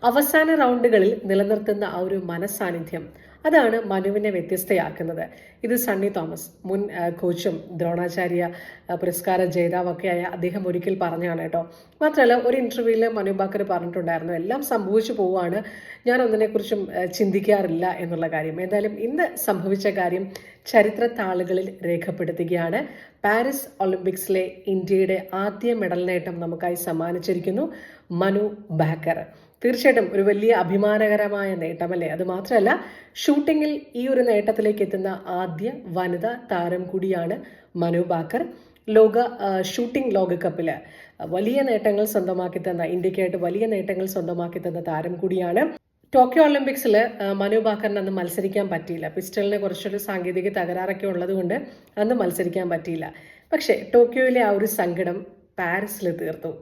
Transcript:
അവസാന റൗണ്ടുകളിൽ നിലനിർത്തുന്ന ആ ഒരു മനസാന്നിധ്യം അതാണ് മനുവിനെ വ്യത്യസ്തയാക്കുന്നത്. ഇത് സണ്ണി തോമസ്, മുൻ കോച്ചും ദ്രോണാചാര്യ പുരസ്കാര ജേതാവൊക്കെയായ അദ്ദേഹം ഒരിക്കൽ പറഞ്ഞാണ് കേട്ടോ. മാത്രമല്ല, ഒരു ഇന്റർവ്യൂവിൽ മനു ഭാക്കർ പറഞ്ഞിട്ടുണ്ടായിരുന്നു, എല്ലാം സംഭവിച്ചു പോവുകയാണ്, ഞാൻ ഒന്നിനെക്കുറിച്ചും ചിന്തിക്കാറില്ല എന്നുള്ള കാര്യം. എന്തായാലും ഇന്ന് സംഭവിച്ച കാര്യം ചരിത്ര താളുകളിൽ രേഖപ്പെടുത്തുകയാണ്. പാരീസ് ഒളിമ്പിക്സിലെ ഇന്ത്യയുടെ ആദ്യ മെഡൽ നേട്ടം നമുക്കായി സമ്മാനിച്ചിരിക്കുന്നു മനു ഭാക്കർ. തീർച്ചയായിട്ടും ഒരു വലിയ അഭിമാനകരമായ നേട്ടമല്ലേ. അത് മാത്രമല്ല, ഷൂട്ടിങ്ങിൽ ഈ ഒരു നേട്ടത്തിലേക്ക് എത്തുന്ന ആദ്യ വനിതാ താരം കൂടിയാണ് മനു ഭാക്കർ. ഷൂട്ടിംഗ് ലോകകപ്പിൽ വലിയ നേട്ടങ്ങൾ സ്വന്തമാക്കി തന്ന, ഇന്ത്യക്കായിട്ട് വലിയ നേട്ടങ്ങൾ സ്വന്തമാക്കി തന്ന താരം കൂടിയാണ്. ടോക്കിയോ ഒളിമ്പിക്സിൽ മനു ഭാക്കറിന് അന്ന് മത്സരിക്കാൻ പറ്റിയില്ല. പിസ്റ്റളിന് കുറച്ചൊരു സാങ്കേതിക തകരാറൊക്കെ ഉള്ളതുകൊണ്ട് അന്ന് മത്സരിക്കാൻ പറ്റിയില്ല. പക്ഷേ ടോക്കിയോയിലെ ആ ഒരു സങ്കടം പാരീസിൽ തീർത്തു.